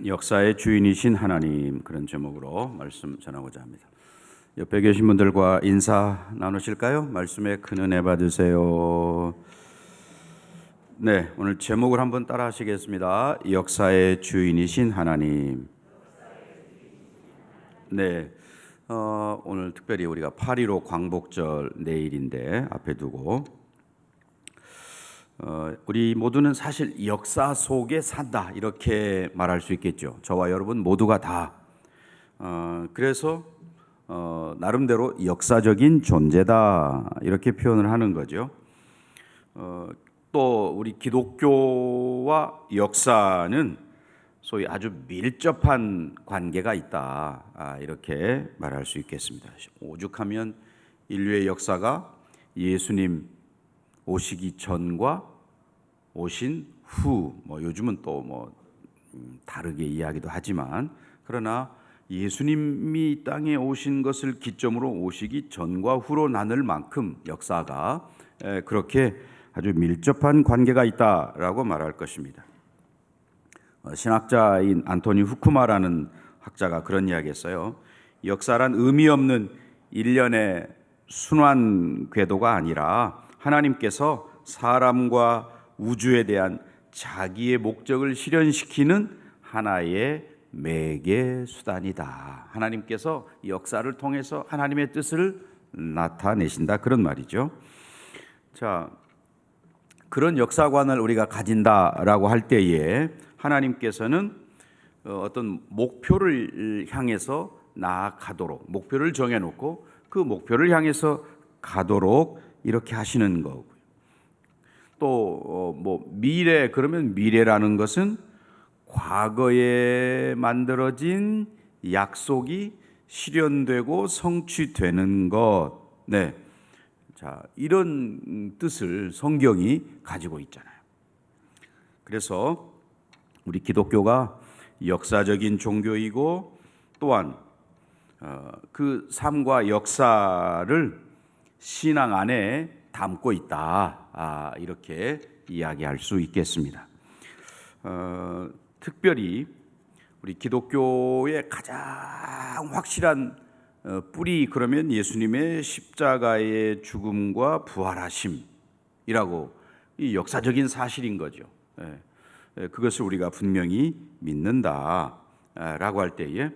역사의 주인이신 하나님, 그런 제목으로 말씀 전하고자 합니다. 옆에 계신 분들과 인사 나누실까요? 말씀에 큰 은혜 받으세요. 네, 오늘 제목을 한번 따라 하시겠습니다. 역사의 주인이신 하나님. 네, 오늘 특별히 우리가 8.15 광복절 내일인데 앞에 두고 우리 모두는 사실 역사 속에 산다, 이렇게 말할 수 있겠죠. 저와 여러분 모두가 다. 그래서 나름대로 역사적인 존재다, 이렇게 표현을 하는 거죠. 또 우리 기독교와 역사는 소위 아주 밀접한 관계가 있다, 이렇게 말할 수 있겠습니다. 오죽하면 인류의 역사가 예수님 오시기 전과 오신 후, 요즘은 또 다르게 이야기도 하지만, 그러나 예수님이 이 땅에 오신 것을 기점으로 오시기 전과 후로 나눌 만큼 역사가 그렇게 아주 밀접한 관계가 있다라고 말할 것입니다. 신학자인 안토니 후쿠마라는 학자가 그런 이야기했어요. 역사란 의미 없는 일련의 순환 궤도가 아니라 하나님께서 사람과 우주에 대한 자기의 목적을 실현시키는 하나의 매개 수단이다. 하나님께서 역사를 통해서 하나님의 뜻을 나타내신다, 그런 말이죠. 자, 그런 역사관을 우리가 가진다라고 할 때에 하나님께서는 어떤 목표를 향해서 나아가도록 목표를 정해놓고 그 목표를 향해서 가도록 이렇게 하시는 거고요. 또 미래, 그러면 미래라는 것은 과거에 만들어진 약속이 실현되고 성취되는 것. 네. 자, 이런 뜻을 성경이 가지고 있잖아요. 그래서 우리 기독교가 역사적인 종교이고 또한 그 삶과 역사를 신앙 안에 담고 있다, 이렇게 이야기할 수 있겠습니다. 특별히 우리 기독교의 가장 확실한 뿌리, 그러면 예수님의 십자가의 죽음과 부활하심이라고, 이 역사적인 사실인 거죠. 그것을 우리가 분명히 믿는다라고 할 때에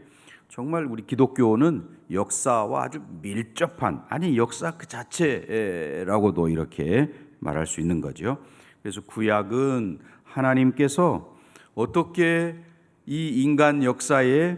정말 우리 기독교는 역사와 아주 밀접한, 아니 역사 그 자체라고도 이렇게 말할 수 있는 거죠. 그래서 구약은 하나님께서 어떻게 이 인간 역사에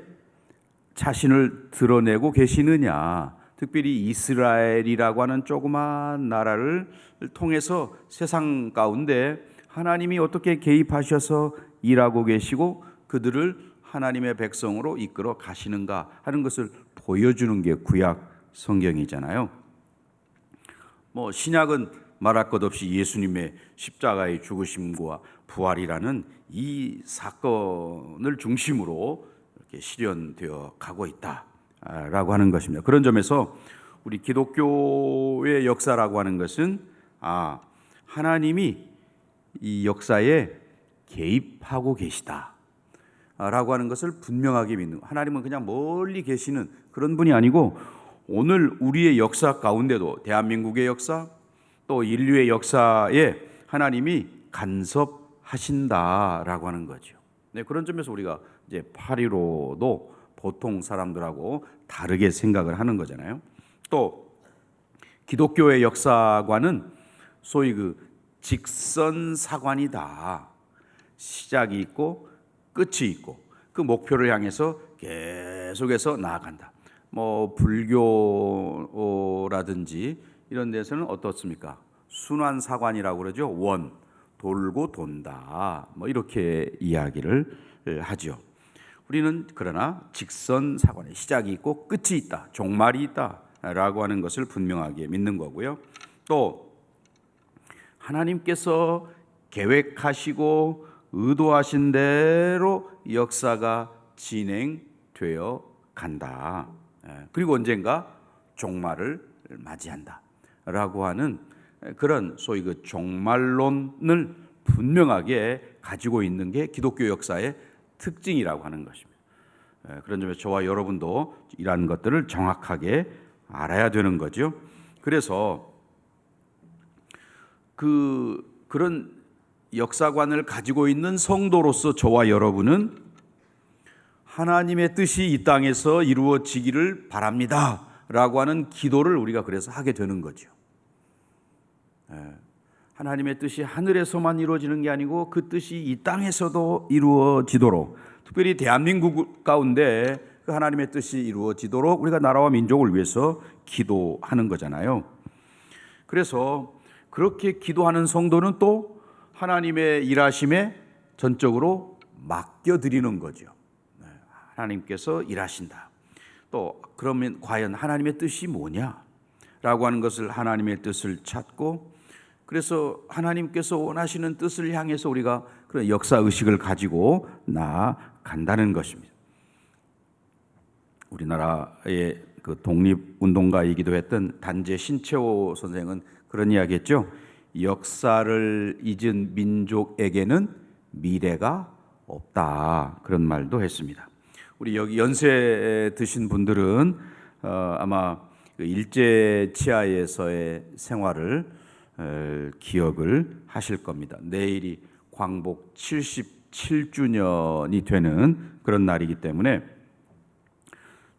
자신을 드러내고 계시느냐, 특별히 이스라엘이라고 하는 조그만 나라를 통해서 세상 가운데 하나님이 어떻게 개입하셔서 일하고 계시고 그들을 하나님의 백성으로 이끌어 가시는가 하는 것을 보여주는 게 구약 성경이잖아요. 신약은 말할 것 없이 예수님의 십자가의 죽으심과 부활이라는 이 사건을 중심으로 이렇게 실현되어 가고 있다라고 하는 것입니다. 그런 점에서 우리 기독교의 역사라고 하는 것은 하나님이 이 역사에 개입하고 계시다 라고 하는 것을 분명하게 믿는, 하나님은 그냥 멀리 계시는 그런 분이 아니고 오늘 우리의 역사 가운데도, 대한민국의 역사 또 인류의 역사에 하나님이 간섭하신다라고 하는 거죠. 네, 그런 점에서 우리가 이제 8.15도 보통 사람들하고 다르게 생각을 하는 거잖아요. 또 기독교의 역사관은 소위 그 직선사관이다. 시작이 있고 끝이 있고 그 목표를 향해서 계속해서 나아간다. 불교라든지 이런 데서는 어떻습니까? 순환사관이라고 그러죠. 원, 돌고 돈다, 이렇게 이야기를 하죠. 우리는 그러나 직선사관에 시작이 있고 끝이 있다, 종말이 있다 라고 하는 것을 분명하게 믿는 거고요. 또 하나님께서 계획하시고 의도하신 대로 역사가 진행되어 간다. 그리고 언젠가 종말을 맞이한다 라고 하는 그런 소위 그 종말론을 분명하게 가지고 있는 게 기독교 역사의 특징이라고 하는 것입니다. 그런 점에서 저와 여러분도 이러한 것들을 정확하게 알아야 되는 거죠. 그래서 그런 역사관을 가지고 있는 성도로서 저와 여러분은 하나님의 뜻이 이 땅에서 이루어지기를 바랍니다 라고 하는 기도를 우리가 그래서 하게 되는 거죠. 하나님의 뜻이 하늘에서만 이루어지는 게 아니고 그 뜻이 이 땅에서도 이루어지도록, 특별히 대한민국 가운데 그 하나님의 뜻이 이루어지도록 우리가 나라와 민족을 위해서 기도하는 거잖아요. 그래서 그렇게 기도하는 성도는 또 하나님의 일하심에 전적으로 맡겨드리는 거죠. 하나님께서 일하신다. 또 그러면 과연 하나님의 뜻이 뭐냐라고 하는 것을, 하나님의 뜻을 찾고, 그래서 하나님께서 원하시는 뜻을 향해서 우리가 그런 역사의식을 가지고 나아간다는 것입니다. 우리나라의 그 독립운동가이기도 했던 단재 신채호 선생은 그런 이야기 했죠. 역사를 잊은 민족에게는 미래가 없다, 그런 말도 했습니다. 우리 여기 연세 드신 분들은 아마 그 일제 치하에서의 생활을 기억을 하실 겁니다. 내일이 광복 77주년이 되는 그런 날이기 때문에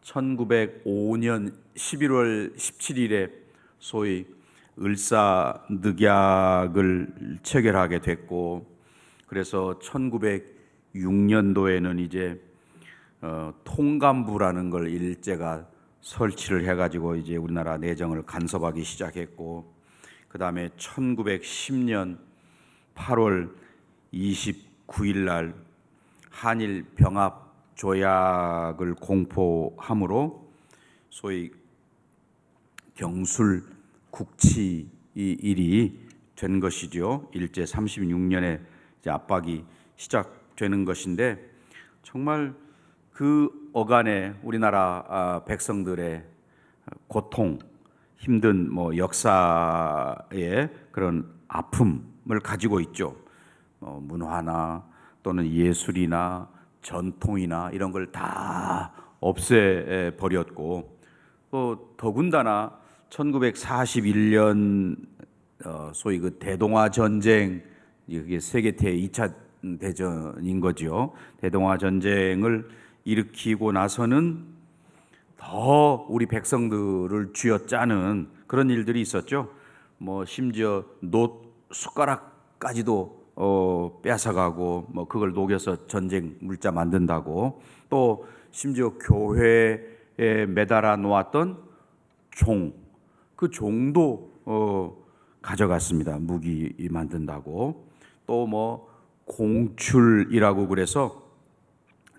1905년 11월 17일에 소위 을사늑약을 체결하게 됐고, 그래서 1906년도에는 이제 통감부라는 걸 일제가 설치를 해가지고 이제 우리나라 내정을 간섭하기 시작했고, 그 다음에 1910년 8월 29일 날 한일 병합 조약을 공포함으로 소위 경술 국치일이 된 것이죠. 일제 36년에 이제 압박이 시작되는 것인데, 정말 그 어간에 우리나라 백성들의 고통, 힘든 역사의 그런 아픔을 가지고 있죠. 문화나 또는 예술이나 전통이나 이런 걸 다 없애버렸고, 또 더군다나 1941년 소위 그 대동아 전쟁, 이게 세계 제2차 대전인 거죠. 대동아 전쟁을 일으키고 나서는 더 우리 백성들을 쥐어짜는 그런 일들이 있었죠. 심지어 놋 숟가락까지도 빼앗아가고, 그걸 녹여서 전쟁 물자 만든다고, 또 심지어 교회에 매달아 놓았던 종, 그 종도 가져갔습니다. 무기 만든다고. 또 공출이라고 그래서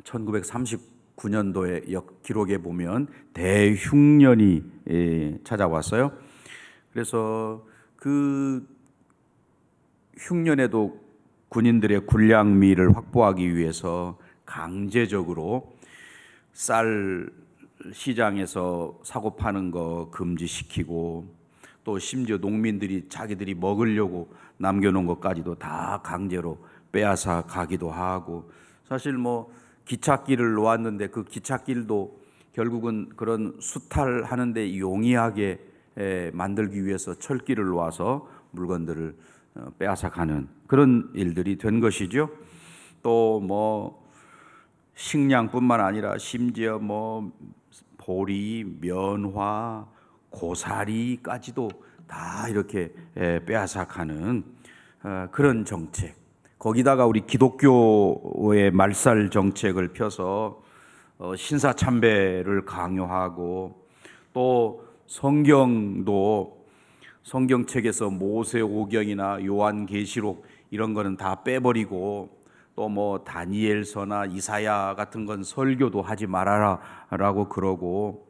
1939년도에 기록에 보면 대흉년이 찾아왔어요. 그래서 그 흉년에도 군인들의 군량미를 확보하기 위해서 강제적으로 쌀 시장에서 사고 파는 거 금지시키고, 또 심지어 농민들이 자기들이 먹으려고 남겨놓은 것까지도 다 강제로 빼앗아 가기도 하고, 사실 기찻길을 놓았는데 그 기찻길도 결국은 그런 수탈하는데 용이하게 만들기 위해서 철길을 놓아서 물건들을 빼앗아가는 그런 일들이 된 것이죠. 또 식량뿐만 아니라 심지어 보리, 면화, 고사리까지도 다 이렇게 빼앗아가는 그런 정책. 거기다가 우리 기독교의 말살 정책을 펴서 신사참배를 강요하고, 또 성경책에서 모세오경이나 요한계시록 이런 거는 다 빼버리고, 또 다니엘서나 이사야 같은 건 설교도 하지 말아라라고 그러고,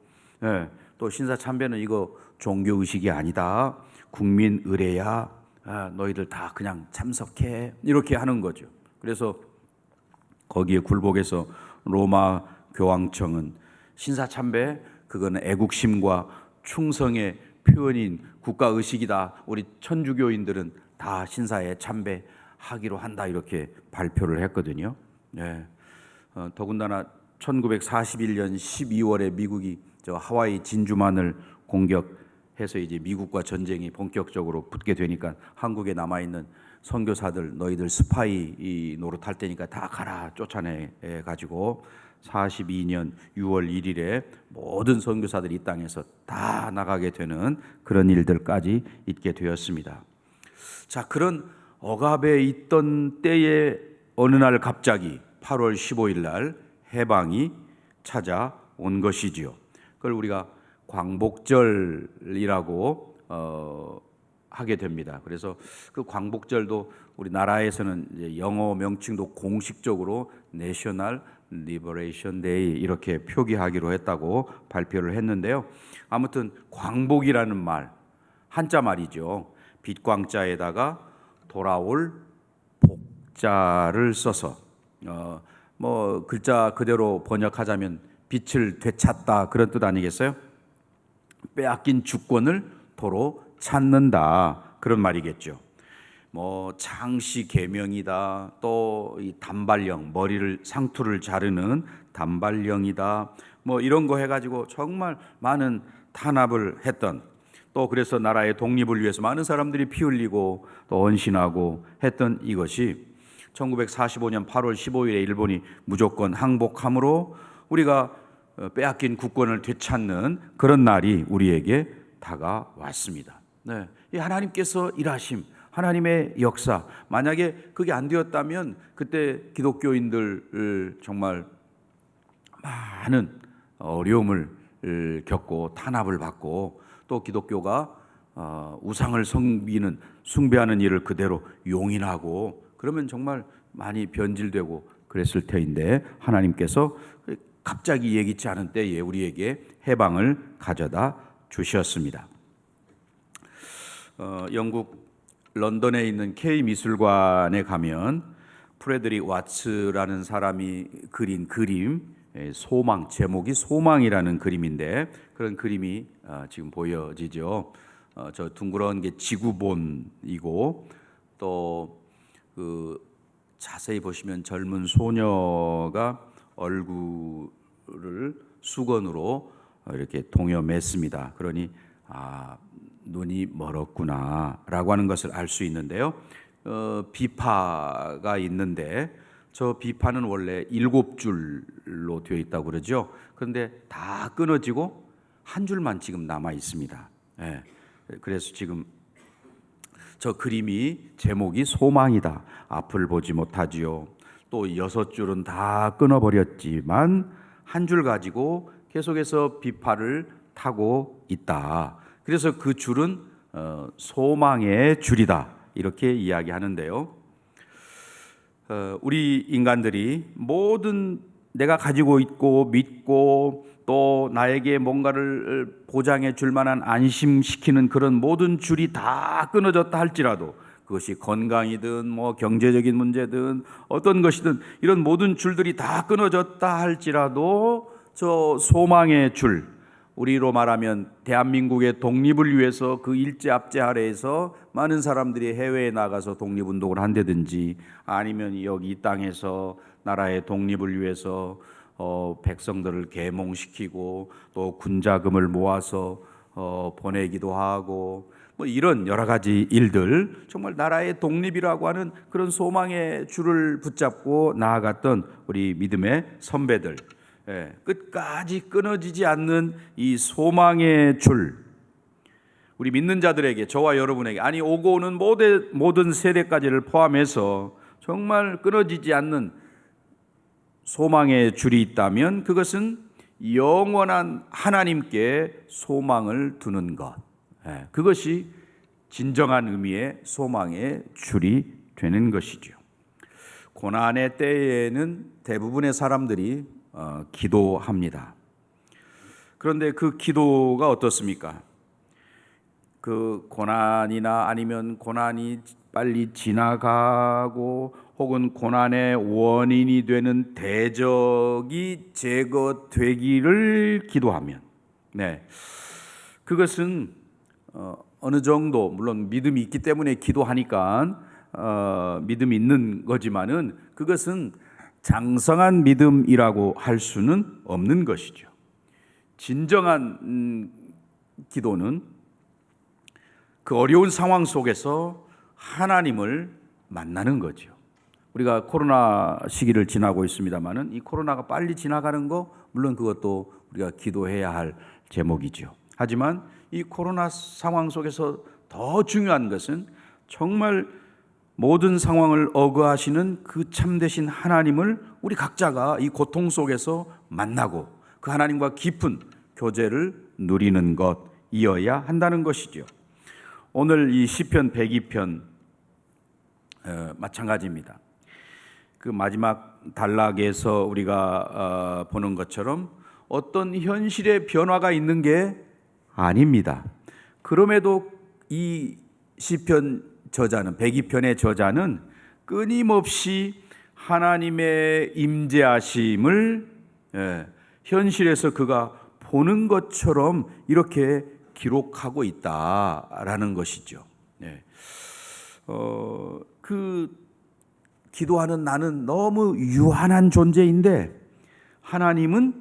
또 신사참배는 이거 종교의식이 아니다, 국민 의례야, 너희들 다 그냥 참석해, 이렇게 하는 거죠. 그래서 거기에 굴복해서 로마 교황청은 신사참배, 그거는 애국심과 충성의 표현인 국가의식이다, 우리 천주교인들은 다 신사에 참배하기로 한다, 이렇게 발표를 했거든요. 더군다나 1941년 12월에 미국이 저 하와이 진주만을 공격해서 이제 미국과 전쟁이 본격적으로 붙게 되니까 한국에 남아 있는 선교사들 너희들 스파이 노릇할 때니까 다 가라 쫓아내 가지고 42년 6월 1일에 모든 선교사들이 이 땅에서 다 나가게 되는 그런 일들까지 있게 되었습니다. 자, 그런 억압에 있던 때에 어느 날 갑자기 8월 15일 날 해방이 찾아온 것이지요. 그걸 우리가 광복절이라고 하게 됩니다. 그래서 그 광복절도 우리나라에서는 이제 영어 명칭도 공식적으로 National Liberation Day 이렇게 표기하기로 했다고 발표를 했는데요. 아무튼 광복이라는 말, 한자 말이죠. 빛광자에다가 돌아올 복자를 써서 뭐 글자 그대로 번역하자면 빛을 되찾다 그런 뜻 아니겠어요? 빼앗긴 주권을 도로 찾는다 그런 말이겠죠. 뭐 창씨 계명이다, 또 이 단발령 머리를 상투를 자르는 단발령이다, 뭐 이런 거 해가지고 정말 많은 탄압을 했던, 또 그래서 나라의 독립을 위해서 많은 사람들이 피 흘리고 또 헌신하고 했던 이것이 1945년 8월 15일에 일본이 무조건 항복함으로 우리가 빼앗긴 국권을 되찾는 그런 날이 우리에게 다가왔습니다. 네, 이 하나님께서 일하심, 하나님의 역사, 만약에 그게 안 되었다면 그때 기독교인들 정말 많은 어려움을 겪고 탄압을 받고 또 기독교가 우상을 숭배하는 일을 그대로 용인하고 그러면 정말 많이 변질되고 그랬을 터인데 하나님께서 갑자기 예기치 않은 때에 우리에게 해방을 가져다 주셨습니다. 영국 런던에 있는 K미술관에 가면 프레드릭 와츠라는 사람이 그린 그림, 소망, 제목이 소망이라는 그림인데 그런 그림이 지금 보여지죠. 저 둥그런 게 지구본이고 또 그 자세히 보시면 젊은 소녀가 얼굴을 수건으로 이렇게 동여맸습니다. 그러니 눈이 멀었구나라고 하는 것을 알 수 있는데요. 비파가 있는데 저 비파는 원래 7줄로 되어 있다고 그러죠. 그런데 다 끊어지고 한 줄만 지금 남아 있습니다. 예. 그래서 지금 저 그림이 제목이 소망이다. 앞을 보지 못하지요. 또 6줄은 다 끊어버렸지만 한 줄 가지고 계속해서 비파를 타고 있다. 그래서 그 줄은 소망의 줄이다. 이렇게 이야기하는데요. 우리 인간들이 모든 내가 가지고 있고 믿고 또 나에게 뭔가를 보장해 줄 만한 안심시키는 그런 모든 줄이 다 끊어졌다 할지라도 그것이 건강이든 뭐 경제적인 문제든 어떤 것이든 이런 모든 줄들이 다 끊어졌다 할지라도 저 소망의 줄, 우리로 말하면 대한민국의 독립을 위해서 그 일제압제 아래에서 많은 사람들이 해외에 나가서 독립운동을 한다든지 아니면 여기 이 땅에서 나라의 독립을 위해서 백성들을 계몽시키고 또 군자금을 모아서 보내기도 하고 뭐 이런 여러 가지 일들, 정말 나라의 독립이라고 하는 그런 소망의 줄을 붙잡고 나아갔던 우리 믿음의 선배들, 끝까지 끊어지지 않는 이 소망의 줄, 우리 믿는 자들에게, 저와 여러분에게, 아니 오고 오는 모든 세대까지를 포함해서 정말 끊어지지 않는 소망의 줄이 있다면 그것은 영원한 하나님께 소망을 두는 것, 그것이 진정한 의미의 소망의 줄이 되는 것이죠. 고난의 때에는 대부분의 사람들이 기도합니다. 그런데 그 기도가 어떻습니까? 그 고난이나 아니면 고난이 빨리 지나가고 혹은 고난의 원인이 되는 대적이 제거되기를 기도하면, 그것은 어느 정도 물론 믿음이 있기 때문에 기도하니까 믿음이 있는 거지만은 그것은 장성한 믿음이라고 할 수는 없는 것이죠. 진정한 기도는 그 어려운 상황 속에서 하나님을 만나는 거죠. 우리가 코로나 시기를 지나고 있습니다만은 이 코로나가 빨리 지나가는 거 물론 그것도 우리가 기도해야 할 제목이죠. 하지만 이 코로나 상황 속에서 더 중요한 것은 정말 모든 상황을 어거하시는 그 참되신 하나님을 우리 각자가 이 고통 속에서 만나고 그 하나님과 깊은 교제를 누리는 것이어야 한다는 것이죠. 오늘 이 시편 102편 마찬가지입니다. 그 마지막 단락에서 우리가 보는 것처럼 어떤 현실의 변화가 있는 게 아닙니다. 그럼에도 이 시편 저자는 102편의 저자는 끊임없이 하나님의 임재하심을 현실에서 그가 보는 것처럼 이렇게 기록하고 있다라는 것이죠. 그 기도하는 나는 너무 유한한 존재인데 하나님은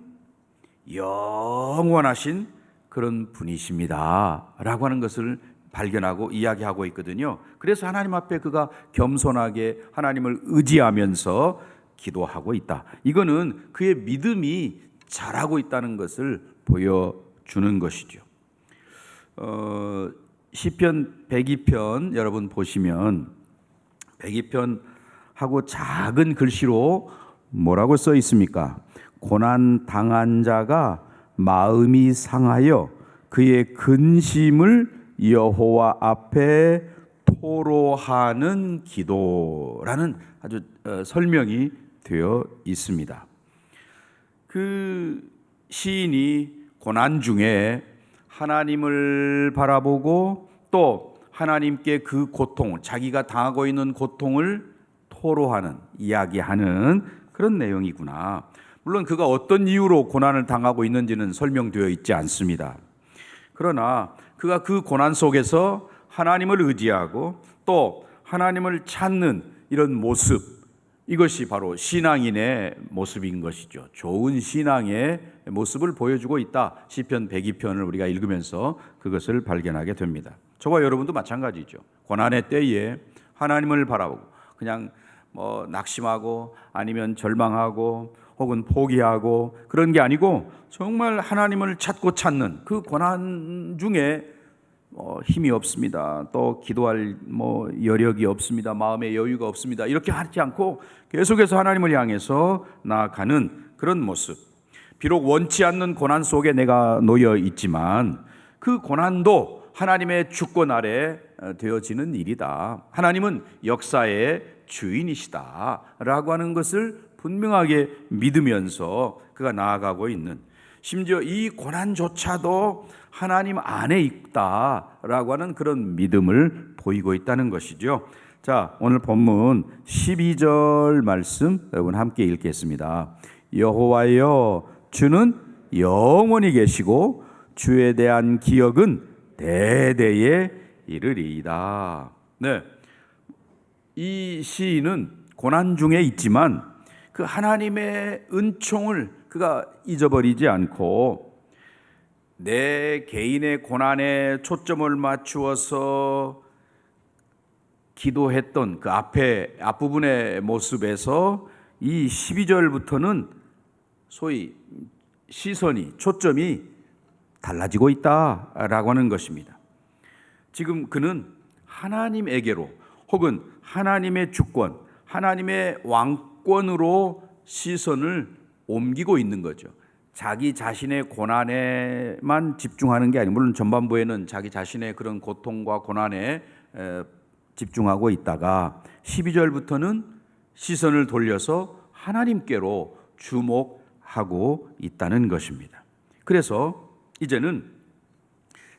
영원하신 그런 분이십니다 라고 하는 것을 발견하고 이야기하고 있거든요. 그래서 하나님 앞에 그가 겸손하게 하나님을 의지하면서 기도하고 있다. 이거는 그의 믿음이 자라고 있다는 것을 보여주는 것이죠. 시편 102편 여러분 보시면 102편 하고 작은 글씨로 뭐라고 써 있습니까? 고난 당한 자가 마음이 상하여 그의 근심을 여호와 앞에 토로하는 기도라는 아주 설명이 되어 있습니다. 그 시인이 고난 중에 하나님을 바라보고 또 하나님께 그 고통, 자기가 당하고 있는 고통을 토로하는, 이야기하는 그런 내용이구나. 물론 그가 어떤 이유로 고난을 당하고 있는지는 설명되어 있지 않습니다. 그러나 그가 그 고난 속에서 하나님을 의지하고 또 하나님을 찾는 이런 모습, 이것이 바로 신앙인의 모습인 것이죠. 좋은 신앙의 모습을 보여주고 있다. 시편 102편을 우리가 읽으면서 그것을 발견하게 됩니다. 저와 여러분도 마찬가지죠. 고난의 때에 하나님을 바라보고 그냥 낙심하고 아니면 절망하고 혹은 포기하고 그런 게 아니고 정말 하나님을 찾고 찾는 그 고난 중에 힘이 없습니다. 또 기도할 여력이 없습니다. 마음의 여유가 없습니다. 이렇게 하지 않고 계속해서 하나님을 향해서 나아가는 그런 모습. 비록 원치 않는 고난 속에 내가 놓여 있지만 그 고난도 하나님의 주권 아래 되어지는 일이다. 하나님은 역사의 주인이시다라고 하는 것을 분명하게 믿으면서 그가 나아가고 있는, 심지어 이 고난조차도 하나님 안에 있다라고 하는 그런 믿음을 보이고 있다는 것이죠. 자, 오늘 본문 12절 말씀 여러분 함께 읽겠습니다. 여호와여 주는 영원히 계시고 주에 대한 기억은 대대에 이르리이다. 네, 이 시인은 고난 중에 있지만 그 하나님의 은총을 그가 잊어버리지 않고 내 개인의 고난에 초점을 맞추어서 기도했던 그 앞부분의 모습에서 이 12절부터는 소위 시선이, 초점이 달라지고 있다라고 하는 것입니다. 지금 그는 하나님에게로 혹은 하나님의 주권, 하나님의 왕권으로 시선을 옮기고 있는 거죠. 자기 자신의 고난에만 집중하는 게 아니고, 물론 전반부에는 자기 자신의 그런 고통과 고난에 집중하고 있다가 12절부터는 시선을 돌려서 하나님께로 주목하고 있다는 것입니다. 그래서 이제는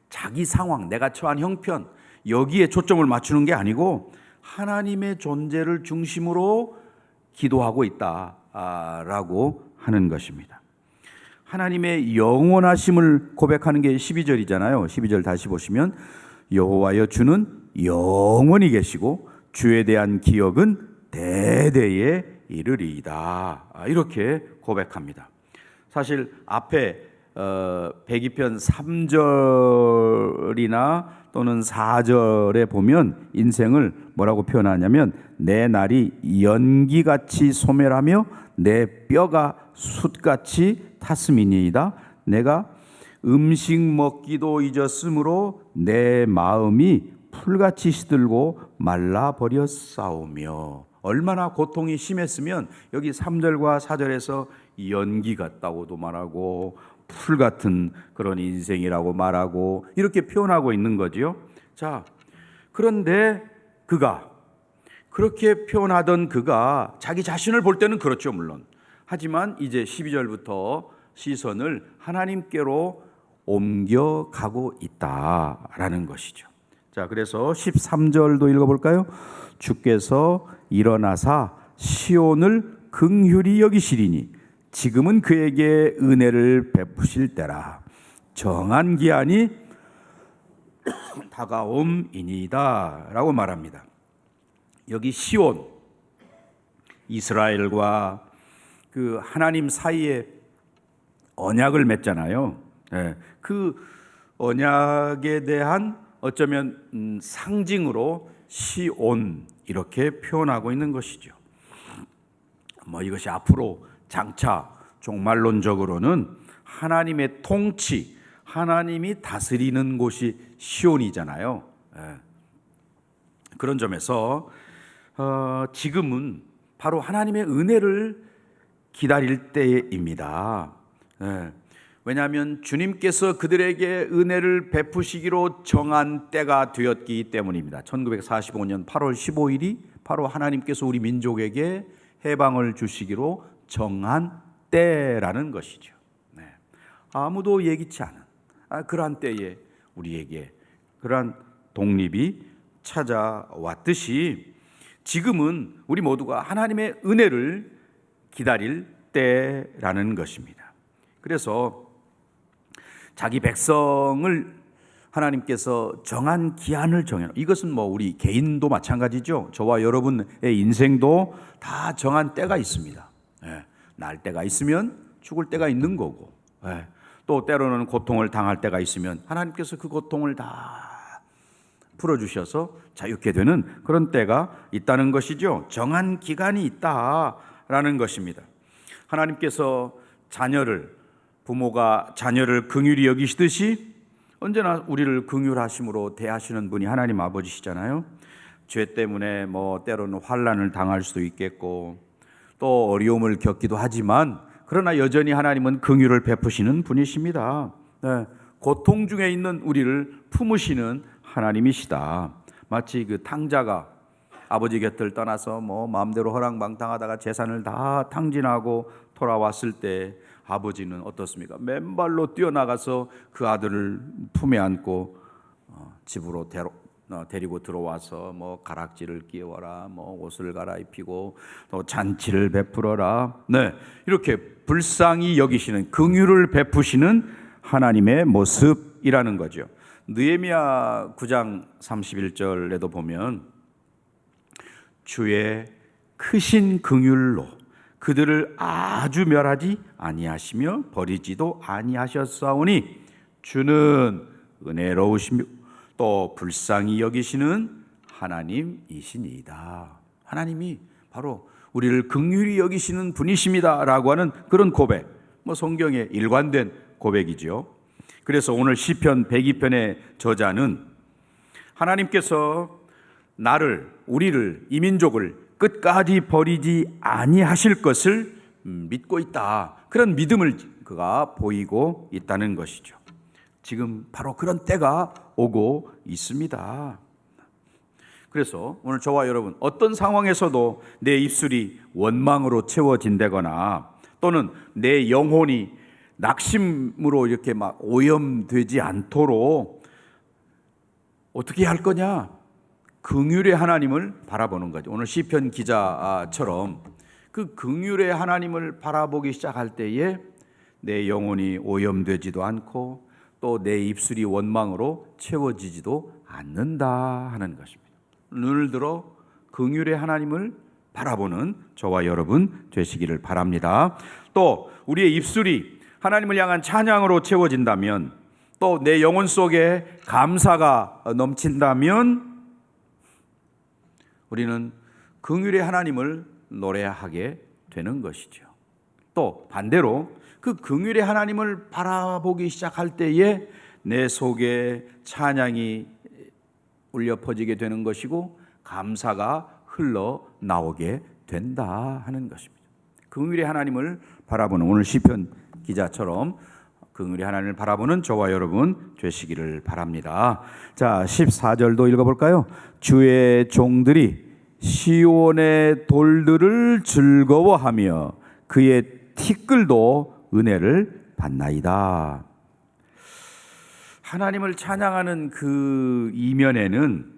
자기 상황, 내가 처한 형편, 여기에 초점을 맞추는 게 아니고 하나님의 존재를 중심으로 기도하고 있다라고 하는 것입니다. 하나님의 영원하심을 고백하는 게 12절이잖아요. 12절 다시 보시면 여호와여 주는 영원히 계시고 주에 대한 기억은 대대에 이르리이다. 이렇게 고백합니다. 사실 앞에 백이편 3절이나 또는 4절에 보면 인생을 뭐라고 표현하냐면 내 날이 연기같이 소멸하며 내 뼈가 숯같이 탔음이니이다. 내가 음식 먹기도 잊었으므로 내 마음이 풀같이 시들고 말라버렸사오며. 얼마나 고통이 심했으면 여기 3절과 4절에서 연기 같다고도 말하고 풀 같은 그런 인생이라고 말하고 이렇게 표현하고 있는 거지요. 자, 그런데 그렇게 표현하던 그가 자기 자신을 볼 때는 그렇죠, 물론. 하지만 이제 12절부터 시선을 하나님께로 옮겨가고 있다라는 것이죠. 자, 그래서 13절도 읽어볼까요? 주께서 일어나사 시온을 긍휼히 여기시리니 지금은 그에게 은혜를 베푸실 때라. 정한 기한이 다가옴이니이다 라고 말합니다. 여기 시온, 이스라엘과 그 하나님 사이에 언약을 맺잖아요. 그 언약에 대한 어쩌면 상징으로 시온 이렇게 표현하고 있는 것이죠. 이것이 앞으로 장차 종말론적으로는 하나님의 통치, 하나님이 다스리는 곳이 시온이잖아요. 그런 점에서 지금은 바로 하나님의 은혜를 기다릴 때입니다. 왜냐하면 주님께서 그들에게 은혜를 베푸시기로 정한 때가 되었기 때문입니다. 1945년 8월 15일이 바로 하나님께서 우리 민족에게 해방을 주시기로 정한 때라는 것이죠. 아무도 예기치 않은 그러한 때에 우리에게 그러한 독립이 찾아왔듯이 지금은 우리 모두가 하나님의 은혜를 기다릴 때라는 것입니다. 그래서 자기 백성을 하나님께서 정한 기한을 정해놓은, 이것은 우리 개인도 마찬가지죠. 저와 여러분의 인생도 다 정한 때가 있습니다. 날 때가 있으면 죽을 때가 있는 거고, 또 때로는 고통을 당할 때가 있으면 하나님께서 그 고통을 다 풀어주셔서 자유케 되는 그런 때가 있다는 것이죠. 정한 기간이 있다라는 것입니다. 하나님께서 부모가 자녀를 긍휼히 여기시듯이 언제나 우리를 긍휼하심으로 대하시는 분이 하나님 아버지시잖아요. 죄 때문에 때로는 환난을 당할 수도 있겠고 또 어려움을 겪기도 하지만 그러나 여전히 하나님은 긍휼을 베푸시는 분이십니다. 고통 중에 있는 우리를 품으시는 하나님이시다. 마치 그 탕자가 아버지 곁을 떠나서 마음대로 허랑방탕하다가 재산을 다 탕진하고 돌아왔을 때 아버지는 어떻습니까? 맨발로 뛰어나가서 그 아들을 품에 안고 집으로 데리고 들어와서 가락지를 끼워라, 옷을 갈아입히고 또 잔치를 베풀어라. 이렇게 불쌍히 여기시는, 긍휼을 베푸시는 하나님의 모습이라는 거죠. 느헤미야 9장 31절에도 보면 주의 크신 긍휼로 그들을 아주 멸하지 아니하시며 버리지도 아니하셨사오니 주는 은혜로우시며 또 불쌍히 여기시는 하나님이시니이다. 하나님이 바로 우리를 긍휼히 여기시는 분이십니다 라고 하는 그런 고백, 성경에 일관된 고백이죠. 그래서 오늘 시편 102편의 저자는 하나님께서 우리를, 이 민족을 끝까지 버리지 아니하실 것을 믿고 있다. 그런 믿음을 그가 보이고 있다는 것이죠. 지금 바로 그런 때가 오고 있습니다. 그래서 오늘 저와 여러분, 어떤 상황에서도 내 입술이 원망으로 채워진다거나 또는 내 영혼이 낙심으로 이렇게 오염되지 않도록 어떻게 할 거냐? 긍휼의 하나님을 바라보는 거죠. 오늘 시편 기자처럼 그 긍휼의 하나님을 바라보기 시작할 때에 내 영혼이 오염되지도 않고 또 내 입술이 원망으로 채워지지도 않는다 하는 것입니다. 눈을 들어 긍휼의 하나님을 바라보는 저와 여러분 되시기를 바랍니다. 또 우리의 입술이 하나님을 향한 찬양으로 채워진다면, 또 내 영혼 속에 감사가 넘친다면 우리는 긍휼의 하나님을 노래하게 되는 것이죠. 또 반대로 그 긍휼의 하나님을 바라보기 시작할 때에 내 속에 찬양이 울려 퍼지게 되는 것이고 감사가 흘러나오게 된다 하는 것입니다. 긍휼의 하나님을 바라보는, 오늘 시편 기자처럼 긍휼의 하나님을 바라보는 저와 여러분 되시기를 바랍니다. 자, 14절도 읽어볼까요? 주의 종들이 시온의 돌들을 즐거워하며 그의 티끌도 은혜를 받나이다. 하나님을 찬양하는 그 이면에는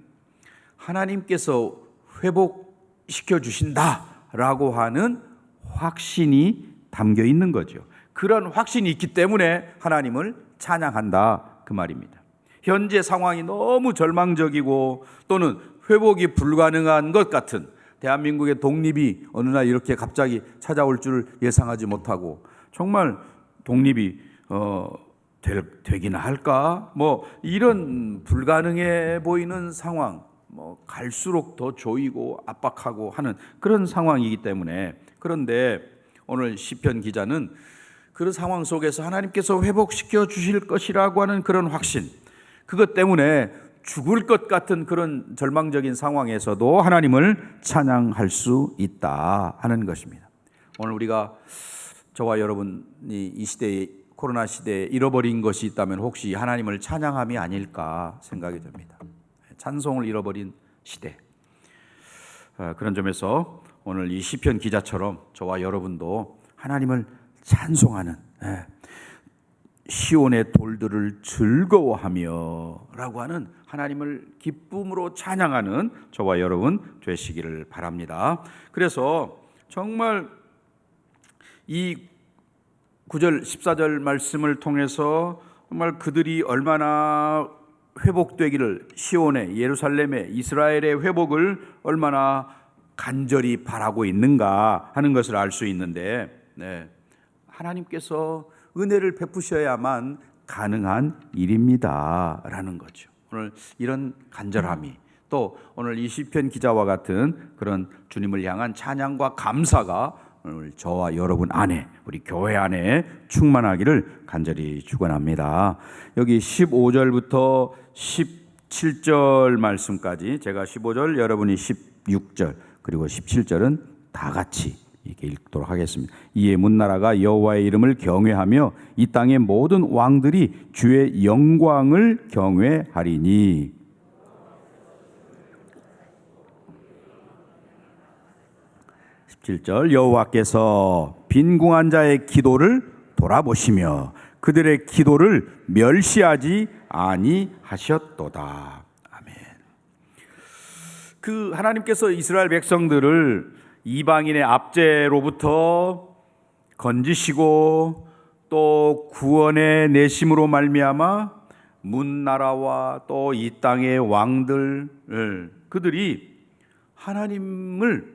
하나님께서 회복시켜 주신다라고 하는 확신이 담겨 있는 거죠. 그런 확신이 있기 때문에 하나님을 찬양한다 그 말입니다. 현재 상황이 너무 절망적이고 또는 회복이 불가능한 것 같은, 대한민국의 독립이 어느 날 이렇게 갑자기 찾아올 줄 예상하지 못하고 정말 독립이 되기나 할까? 뭐 이런 불가능해 보이는 상황, 뭐 갈수록 더 조이고 압박하고 하는 그런 상황이기 때문에, 그런데 오늘 시편 기자는 그런 상황 속에서 하나님께서 회복시켜 주실 것이라고 하는 그런 확신, 그것 때문에 죽을 것 같은 그런 절망적인 상황에서도 하나님을 찬양할 수 있다 하는 것입니다. 오늘 우리가, 저와 여러분이 이 시대에, 코로나 시대에 잃어버린 것이 있다면 혹시 하나님을 찬양함이 아닐까 생각이 듭니다. 찬송을 잃어버린 시대. 그런 점에서 오늘 이 시편 기자처럼 저와 여러분도 하나님을 찬송하는, 시온의 돌들을 즐거워하며 라고 하는 하나님을 기쁨으로 찬양하는 저와 여러분 되시기를 바랍니다. 그래서 정말 이 9절 14절 말씀을 통해서 정말 그들이 얼마나 회복되기를, 시온의, 예루살렘의, 이스라엘의 회복을 얼마나 간절히 바라고 있는가 하는 것을 알 수 있는데, 하나님께서 은혜를 베푸셔야만 가능한 일입니다 라는 거죠. 오늘 이런 간절함이, 또 오늘 이 시편 기자와 같은 그런 주님을 향한 찬양과 감사가 오늘 저와 여러분 안에, 우리 교회 안에 충만하기를 간절히 축원합니다. 여기 15절부터 17절 말씀까지, 제가 15절, 여러분이 16절, 그리고 17절은 다 같이 이렇게 읽도록 하겠습니다. 이에 문나라가 여호와의 이름을 경외하며 이 땅의 모든 왕들이 주의 영광을 경외하리니. 17절, 여호와께서 빈궁한 자의 기도를 돌아보시며 그들의 기도를 멸시하지 아니하셨도다. 아멘. 그 하나님께서 이스라엘 백성들을 이방인의 압제로부터 건지시고 또 구원의 내심으로 말미암아 문나라와 또 이 땅의 왕들, 그들이 하나님을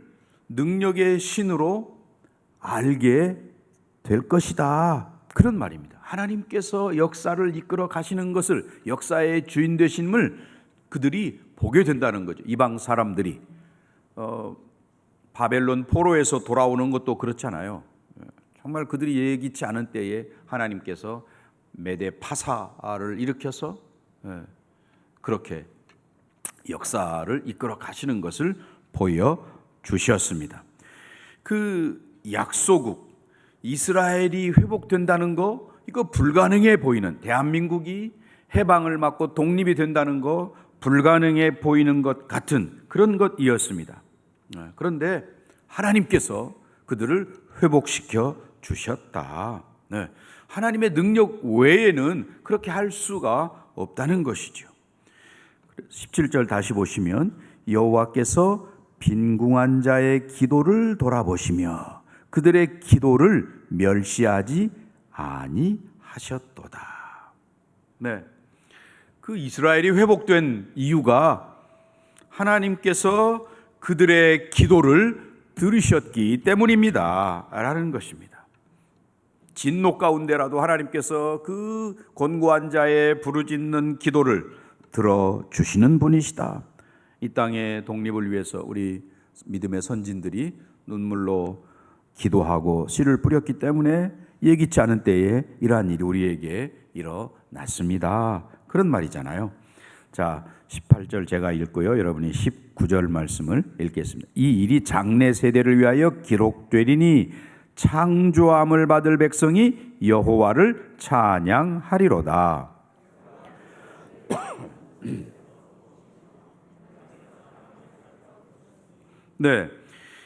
능력의 신으로 알게 될 것이다, 그런 말입니다. 하나님께서 역사를 이끌어 가시는 것을, 역사의 주인 되심을 그들이 보게 된다는 거죠. 이방 사람들이 바벨론 포로에서 돌아오는 것도 그렇잖아요. 정말 그들이 예기치 않은 때에 하나님께서 메대 파사를 일으켜서 그렇게 역사를 이끌어 가시는 것을 보여 주셨습니다. 그 약소국 이스라엘이 회복된다는 거, 이거 불가능해 보이는, 대한민국이 해방을 맞고 독립이 된다는 거 불가능해 보이는 것 같은 그런 것이었습니다. 그런데 하나님께서 그들을 회복시켜 주셨다. 하나님의 능력 외에는 그렇게 할 수가 없다는 것이죠. 17절 다시 보시면 여호와께서 빈궁한 자의 기도를 돌아보시며 그들의 기도를 멸시하지 아니하셨도다. 그 이스라엘이 회복된 이유가 하나님께서 그들의 기도를 들으셨기 때문입니다 라는 것입니다. 진노 가운데라도 하나님께서 그 곤고한 자의 부르짖는 기도를 들어주시는 분이시다. 이 땅의 독립을 위해서 우리 믿음의 선진들이 눈물로 기도하고 씨를 뿌렸기 때문에 예기치 않은 때에 이러한 일이 우리에게 일어났습니다. 그런 말이잖아요. 자, 18절 제가 읽고요. 여러분이 19절 말씀을 읽겠습니다. 이 일이 장래 세대를 위하여 기록되리니 창조함을 받을 백성이 여호와를 찬양하리로다. 네,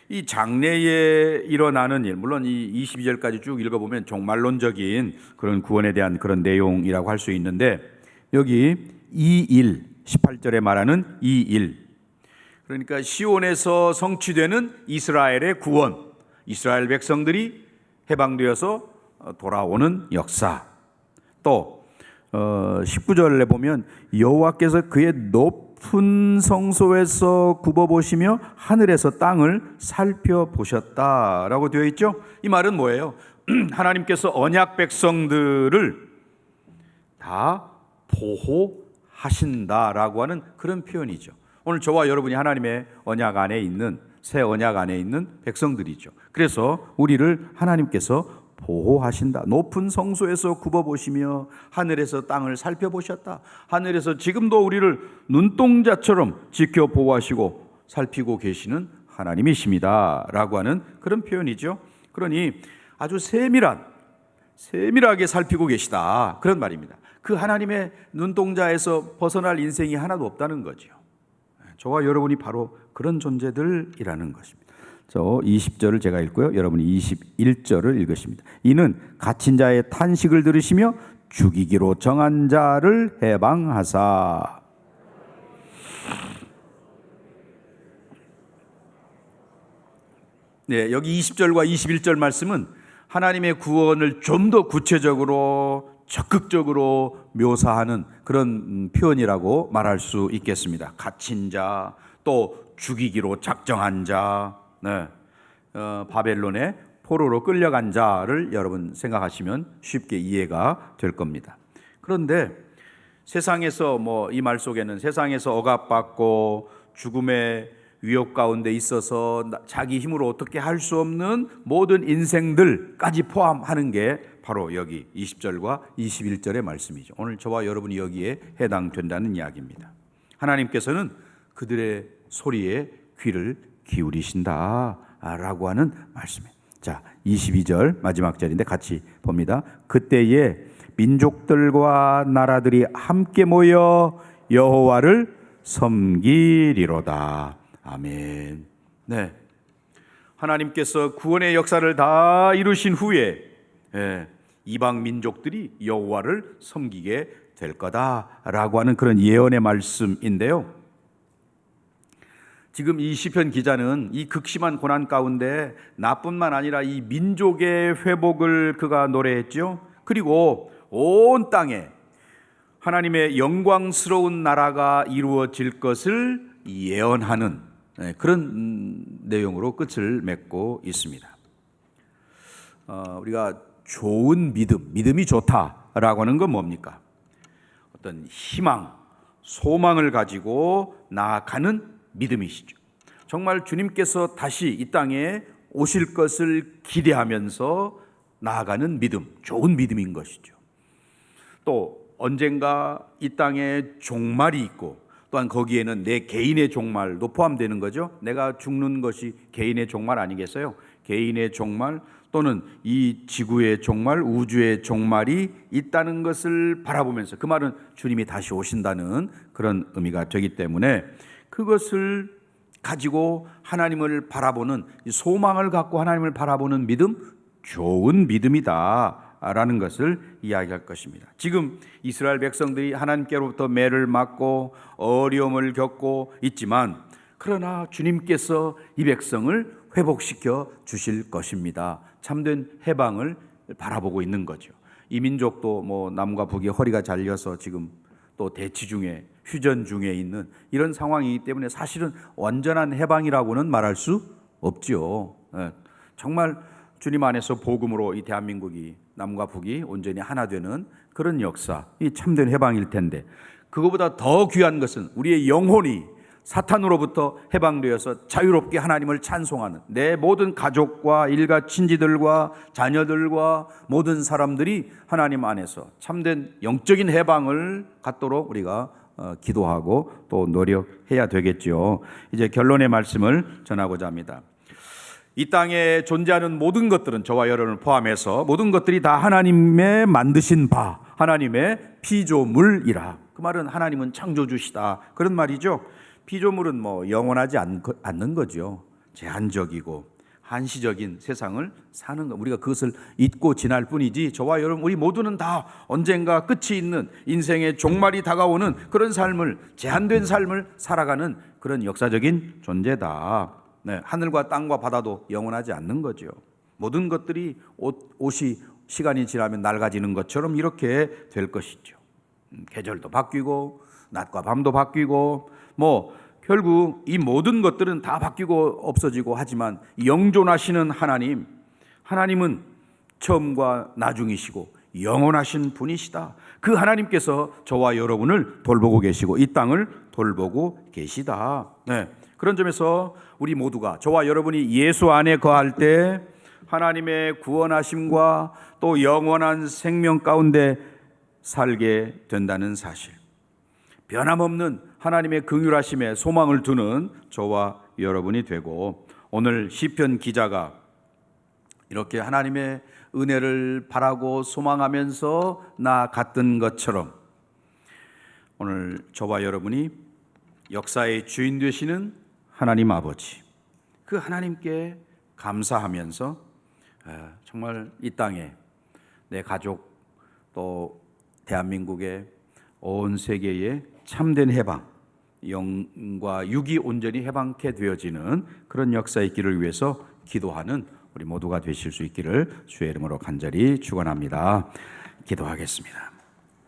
이 장래에 일어나는 일, 물론 이 22절까지 쭉 읽어보면 종말론적인 그런 구원에 대한 그런 내용이라고 할 수 있는데, 여기 이 일, 18절에 말하는 이 일, 그러니까 시온에서 성취되는 이스라엘의 구원, 이스라엘 백성들이 해방되어서 돌아오는 역사. 또 19절에 보면 여호와께서 그의 높은 성소에서 굽어보시며 하늘에서 땅을 살펴보셨다라고 되어 있죠. 이 말은 뭐예요? 하나님께서 언약 백성들을 다 보호하신다라고 하는 그런 표현이죠. 오늘 저와 여러분이 하나님의 언약 안에 있는, 새 언약 안에 있는 백성들이죠. 그래서 우리를 하나님께서 보호하신다. 높은 성소에서 굽어보시며 하늘에서 땅을 살펴보셨다. 하늘에서 지금도 우리를 눈동자처럼 지켜 보호하시고 살피고 계시는 하나님이십니다 라고 하는 그런 표현이죠. 그러니 아주 세밀하게 살피고 계시다, 그런 말입니다. 그 하나님의 눈동자에서 벗어날 인생이 하나도 없다는 거죠. 저와 여러분이 바로 그런 존재들이라는 것입니다. 20절을 제가 읽고요. 여러분이 21절을 읽으십니다. 이는 갇힌 자의 탄식을 들으시며 죽이기로 정한 자를 해방하사. 네, 여기 20절과 21절 말씀은 하나님의 구원을 좀 더 구체적으로 적극적으로 묘사하는 그런 표현이라고 말할 수 있겠습니다. 갇힌 자, 또 죽이기로 작정한 자, 네. 바벨론의 포로로 끌려간 자를 여러분 생각하시면 쉽게 이해가 될 겁니다. 그런데 세상에서 이 말 속에는 세상에서 억압받고 죽음의 위협 가운데 있어서 자기 힘으로 어떻게 할 수 없는 모든 인생들까지 포함하는 게 바로 여기 20절과 21절의 말씀이죠. 오늘 저와 여러분이 여기에 해당된다는 이야기입니다. 하나님께서는 그들의 소리에 귀를 기울이신다라고 하는 말씀이에요. 자, 22절 마지막 절인데 같이 봅니다. 그때에 민족들과 나라들이 함께 모여 여호와를 섬기리로다. 아멘. 네, 하나님께서 구원의 역사를 다 이루신 후에 이방 민족들이 여호와를 섬기게 될 거다라고 하는 그런 예언의 말씀인데요. 지금 이 시편 기자는 이 극심한 고난 가운데 나뿐만 아니라 이 민족의 회복을 그가 노래했죠. 그리고 온 땅에 하나님의 영광스러운 나라가 이루어질 것을 예언하는 그런 내용으로 끝을 맺고 있습니다. 우리가 좋은 믿음이 좋다라고 하는 건 뭡니까? 어떤 희망, 소망을 가지고 나아가는 믿음이시죠. 정말 주님께서 다시 이 땅에 오실 것을 기대하면서 나아가는 믿음, 좋은 믿음인 것이죠. 또 언젠가 이 땅에 종말이 있고 또한 거기에는 내 개인의 종말도 포함되는 거죠. 내가 죽는 것이 개인의 종말 아니겠어요? 개인의 종말 또는 이 지구의 종말, 우주의 종말이 있다는 것을 바라보면서, 그 말은 주님이 다시 오신다는 그런 의미가 되기 때문에 그것을 가지고 하나님을 바라보는, 소망을 갖고 하나님을 바라보는 믿음, 좋은 믿음이다 라는 것을 이야기할 것입니다. 지금 이스라엘 백성들이 하나님께로부터 매를 맞고 어려움을 겪고 있지만, 그러나 주님께서 이 백성을 회복시켜 주실 것입니다. 참된 해방을 바라보고 있는 거죠. 이 민족도 남과 북이 허리가 잘려서 지금 또 대치 중에, 휴전 중에 있는 이런 상황이기 때문에 사실은 완전한 해방이라고는 말할 수 없지요. 정말 주님 안에서 복음으로 이 대한민국이 남과 북이 온전히 하나 되는 그런 역사, 이 참된 해방일 텐데, 그거보다 더 귀한 것은 우리의 영혼이 사탄으로부터 해방되어서 자유롭게 하나님을 찬송하는, 내 모든 가족과 일가 친지들과 자녀들과 모든 사람들이 하나님 안에서 참된 영적인 해방을 갖도록 우리가 기도하고 또 노력해야 되겠죠. 이제 결론의 말씀을 전하고자 합니다. 이 땅에 존재하는 모든 것들은, 저와 여러분을 포함해서 모든 것들이 다 하나님의 만드신 바, 하나님의 피조물이라. 그 말은 하나님은 창조주시다, 그런 말이죠. 피조물은 영원하지 않는 거죠. 제한적이고 한시적인 세상을 사는 것, 우리가 그것을 잊고 지날 뿐이지, 저와 여러분 우리 모두는 다 언젠가 끝이 있는, 인생의 종말이 다가오는 그런 삶을, 제한된 삶을 살아가는 그런 역사적인 존재다. 하늘과 땅과 바다도 영원하지 않는 거죠. 모든 것들이 옷이 시간이 지나면 낡아지는 것처럼 이렇게 될 것이죠. 계절도 바뀌고 낮과 밤도 바뀌고 결국 이 모든 것들은 다 바뀌고 없어지고 하지만, 영존하시는 하나님은 처음과 나중이시고 영원하신 분이시다. 그 하나님께서 저와 여러분을 돌보고 계시고 이 땅을 돌보고 계시다. 그런 점에서 우리 모두가, 저와 여러분이 예수 안에 거할 때 하나님의 구원하심과 또 영원한 생명 가운데 살게 된다는 사실, 변함없는 하나님의 긍휼하심에 소망을 두는 저와 여러분이 되고, 오늘 시편 기자가 이렇게 하나님의 은혜를 바라고 소망하면서 나아갔던 것처럼, 오늘 저와 여러분이 역사의 주인 되시는 하나님 아버지, 그 하나님께 감사하면서 정말 이 땅에 내 가족, 또 대한민국의 온 세계의 참된 해방, 영과 육이 온전히 해방케 되어지는 그런 역사 있기를 위해서 기도하는 우리 모두가 되실 수 있기를 주의 이름으로 간절히 축원합니다. 기도하겠습니다.